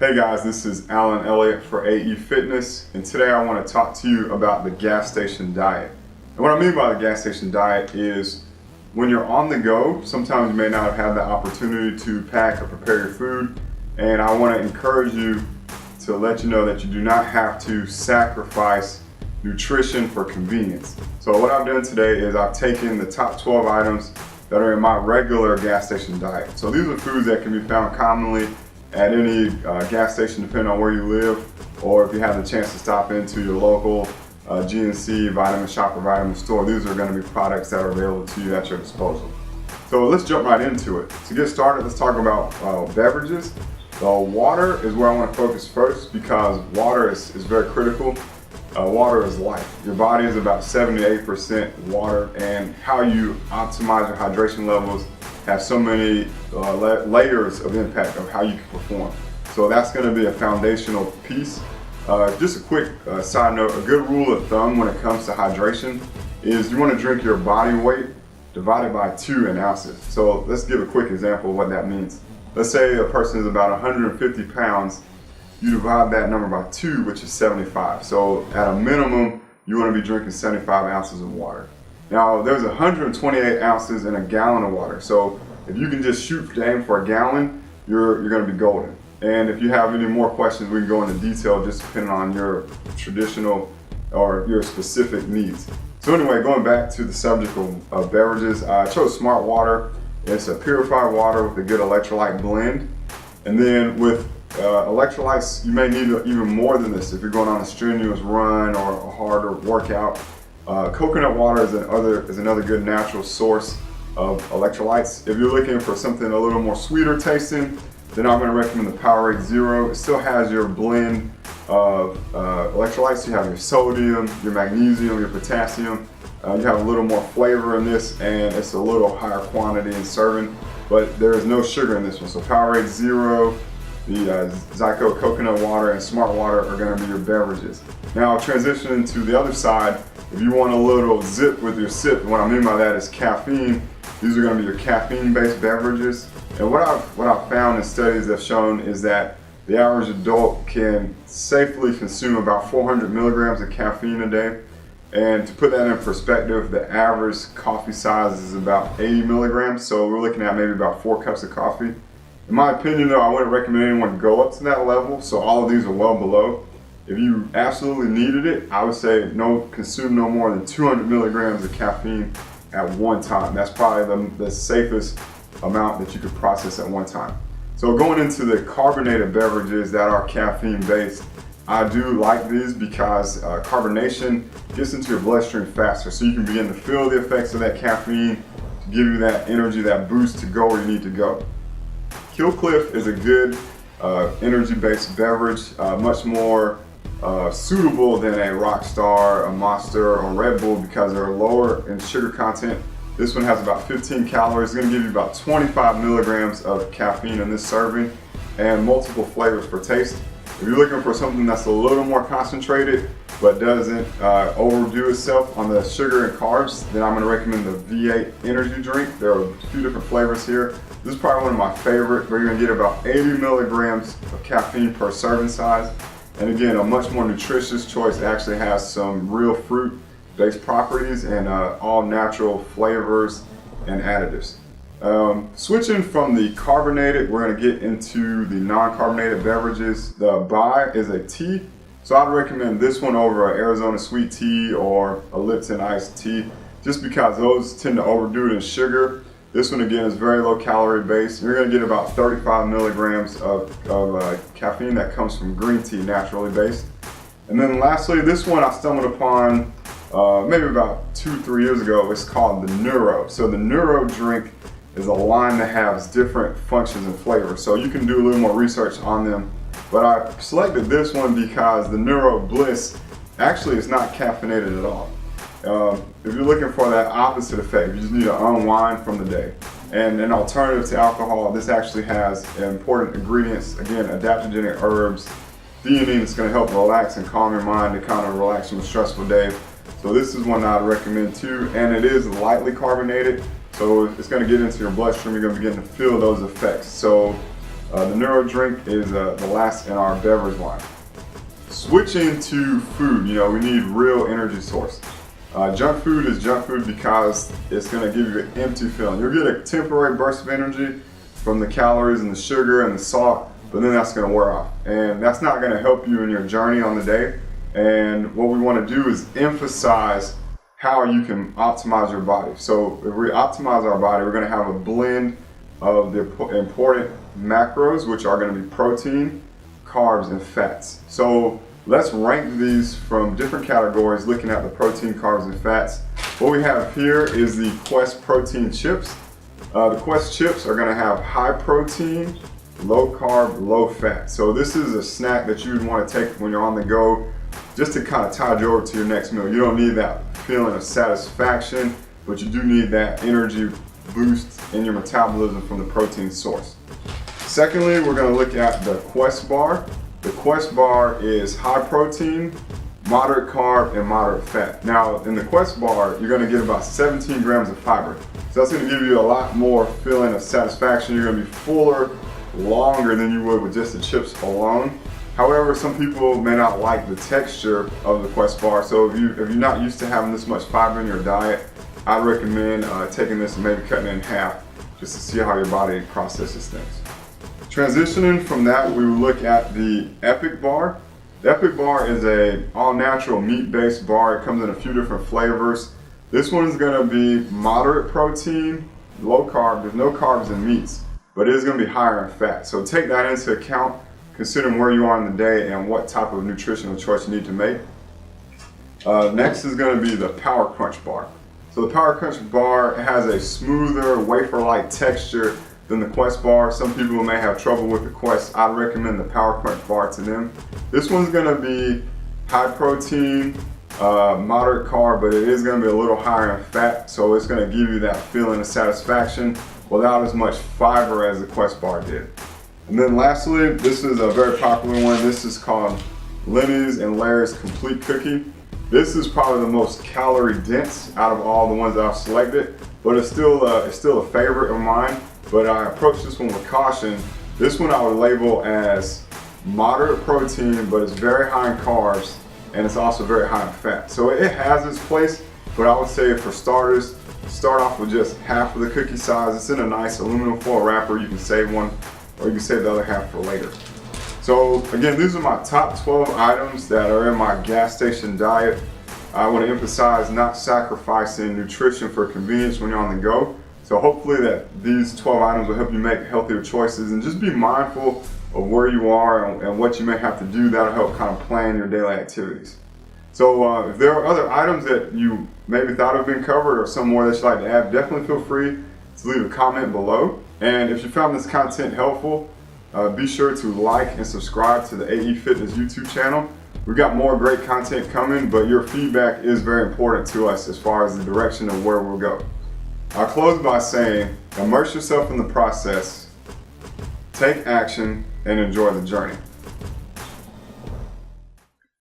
Hey guys, this is Elliott for AE Fitness, and today I want to talk to you about the gas station diet. And what I mean by the gas station diet is when you're on the go, sometimes you may not have had the opportunity to pack or prepare your food, and I want to encourage you to let you know that you do not have to sacrifice nutrition for convenience. So what I've done today is I've taken the top 12 items that are in my regular gas station diet. So these are foods that can be found commonly at any gas station, depending on where you live, or if you have the chance to stop into your local GNC, vitamin shop, or vitamin store. These are going to be products that are available to you at your disposal. So let's jump right into it. To get started, let's talk about beverages. Water is where I want to focus first because water is very critical. Water is life. Your body is about 78% water, and how you optimize your hydration levels have so many layers of impact of how you can perform. So that's going to be a foundational piece. Just a quick side note, a good rule of thumb when it comes to hydration is you want to drink your body weight divided by 2 in ounces. So let's give a quick example of what that means. Let's say a person is about 150 pounds. You divide that number by 2, which is 75. So at a minimum, you want to be drinking 75 ounces of water. Now, there's 128 ounces in a gallon of water. So if you can just shoot to aim for a gallon, you're going to be golden. And if you have any more questions, we can go into detail just depending on your traditional or your specific needs. So anyway, going back to the subject of beverages, I chose Smart Water. It's a purified water with a good electrolyte blend. And then with electrolytes, you may need even more than this if you're going on a strenuous run or a harder workout. Coconut water is another good natural source of electrolytes. If you're looking for something a little more sweeter tasting, then I'm going to recommend the Powerade Zero. It still has your blend of electrolytes. You have your sodium, your magnesium, your potassium. You have a little more flavor in this, and it's a little higher quantity in serving, but there is no sugar in this one. So Powerade Zero, the Zyco coconut water, and Smart Water are going to be your beverages. Now transitioning to the other side, if you want a little zip with your sip, and what I mean by that is caffeine, these are going to be your caffeine-based beverages. And what I've found in studies have shown is that the average adult can safely consume about 400 milligrams of caffeine a day. And to put that in perspective, the average coffee size is about 80 milligrams. So we're looking at maybe about 4 cups of coffee. In my opinion though, I wouldn't recommend anyone go up to that level. So all of these are well below. If you absolutely needed it, I would say consume no more than 200 milligrams of caffeine at one time. That's probably the safest amount that you could process at one time. So going into the carbonated beverages that are caffeine based, I do like these because carbonation gets into your bloodstream faster, so you can begin to feel the effects of that caffeine to give you that energy, that boost to go where you need to go. Kill Cliff is a good energy based beverage, much more suitable than a Rockstar, a Monster, or Red Bull because they're lower in sugar content. This one has about 15 calories. It's going to give you about 25 milligrams of caffeine in this serving and multiple flavors for taste. If you're looking for something that's a little more concentrated but doesn't overdo itself on the sugar and carbs, then I'm going to recommend the V8 energy drink. There are a few different flavors here. This is probably one of my favorites, where you're going to get about 80 milligrams of caffeine per serving size. And again, a much more nutritious choice. It actually has some real fruit-based properties and all natural flavors and additives. Switching from the carbonated, we're going to get into the non-carbonated beverages. The Bai is a tea, so I'd recommend this one over an Arizona sweet tea or a Lipton iced tea, just because those tend to overdo it in sugar. This one again is very low calorie based. You're going to get about 35 milligrams of caffeine that comes from green tea, naturally based. And then lastly, this one I stumbled upon maybe about 2-3 years ago. It's called the Neuro. So the Neuro drink is a line that has different functions and flavors. So you can do a little more research on them. But I selected this one because the Neuro Bliss actually is not caffeinated at all. If you're looking for that opposite effect, you just need to unwind from the day. And an alternative to alcohol, this actually has important ingredients, again, adaptogenic herbs, theanine is going to help relax and calm your mind to kind of relax from a stressful day. So this is one I'd recommend too, and it is lightly carbonated, so it's going to get into your bloodstream. You're going to begin to feel those effects. So The Neuro drink is the last in our beverage line. Switching to food, we need real energy source. Junk food is junk food because it's going to give you an empty feeling. You'll get a temporary burst of energy from the calories and the sugar and the salt, but then that's going to wear off. And that's not going to help you in your journey on the day. And what we want to do is emphasize how you can optimize your body. So if we optimize our body, we're going to have a blend of the important macros, which are going to be protein, carbs, and fats. So let's rank these from different categories, looking at the protein, carbs, and fats. What we have here is the Quest protein chips. The Quest chips are going to have high protein, low carb, low fat. So this is a snack that you would want to take when you're on the go, just to kind of tide you over to your next meal. You don't need that feeling of satisfaction, but you do need that energy boost in your metabolism from the protein source. Secondly, we're going to look at the Quest bar. The Quest bar is high protein, moderate carb, and moderate fat. Now, in the Quest bar, you're going to get about 17 grams of fiber. So that's going to give you a lot more feeling of satisfaction. You're going to be fuller, longer than you would with just the chips alone. However, some people may not like the texture of the Quest bar. So if you're not used to having this much fiber in your diet, I'd recommend taking this and maybe cutting it in half just to see how your body processes things. Transitioning from that, we will look at the Epic bar. The Epic bar is a all-natural meat-based bar. It comes in a few different flavors. This one is going to be moderate protein, low carb. There's no carbs in meats, but it is going to be higher in fat. So take that into account, considering where you are in the day and what type of nutritional choice you need to make. Next is going to be the Power Crunch bar. So the Power Crunch bar has a smoother, wafer-like texture than the Quest bar. Some people may have trouble with the Quest. I'd recommend the Power Crunch bar to them. This one's going to be high protein, moderate carb, but it is going to be a little higher in fat, so it's going to give you that feeling of satisfaction without as much fiber as the Quest bar did. And then lastly, this is a very popular one. This is called Lenny's and Larry's Complete Cookie. This is probably the most calorie dense out of all the ones that I've selected, but it's still a favorite of mine. But I approach this one with caution. This one I would label as moderate protein, but it's very high in carbs, and it's also very high in fat. So it has its place, but I would say for starters, start off with just half of the cookie size. It's in a nice aluminum foil wrapper. You can save one, or you can save the other half for later. So again, these are my top 12 items that are in my gas station diet. I want to emphasize not sacrificing nutrition for convenience when you're on the go. So hopefully that these 12 items will help you make healthier choices, and just be mindful of where you are and what you may have to do. That'll help kind of plan your daily activities. So if there are other items that you maybe thought have been covered or some more that you'd like to add, definitely feel free to leave a comment below. And if you found this content helpful, be sure to like and subscribe to the AE Fitness YouTube channel. We've got more great content coming, but your feedback is very important to us as far as the direction of where we'll go. I'll close by saying, immerse yourself in the process, take action, and enjoy the journey.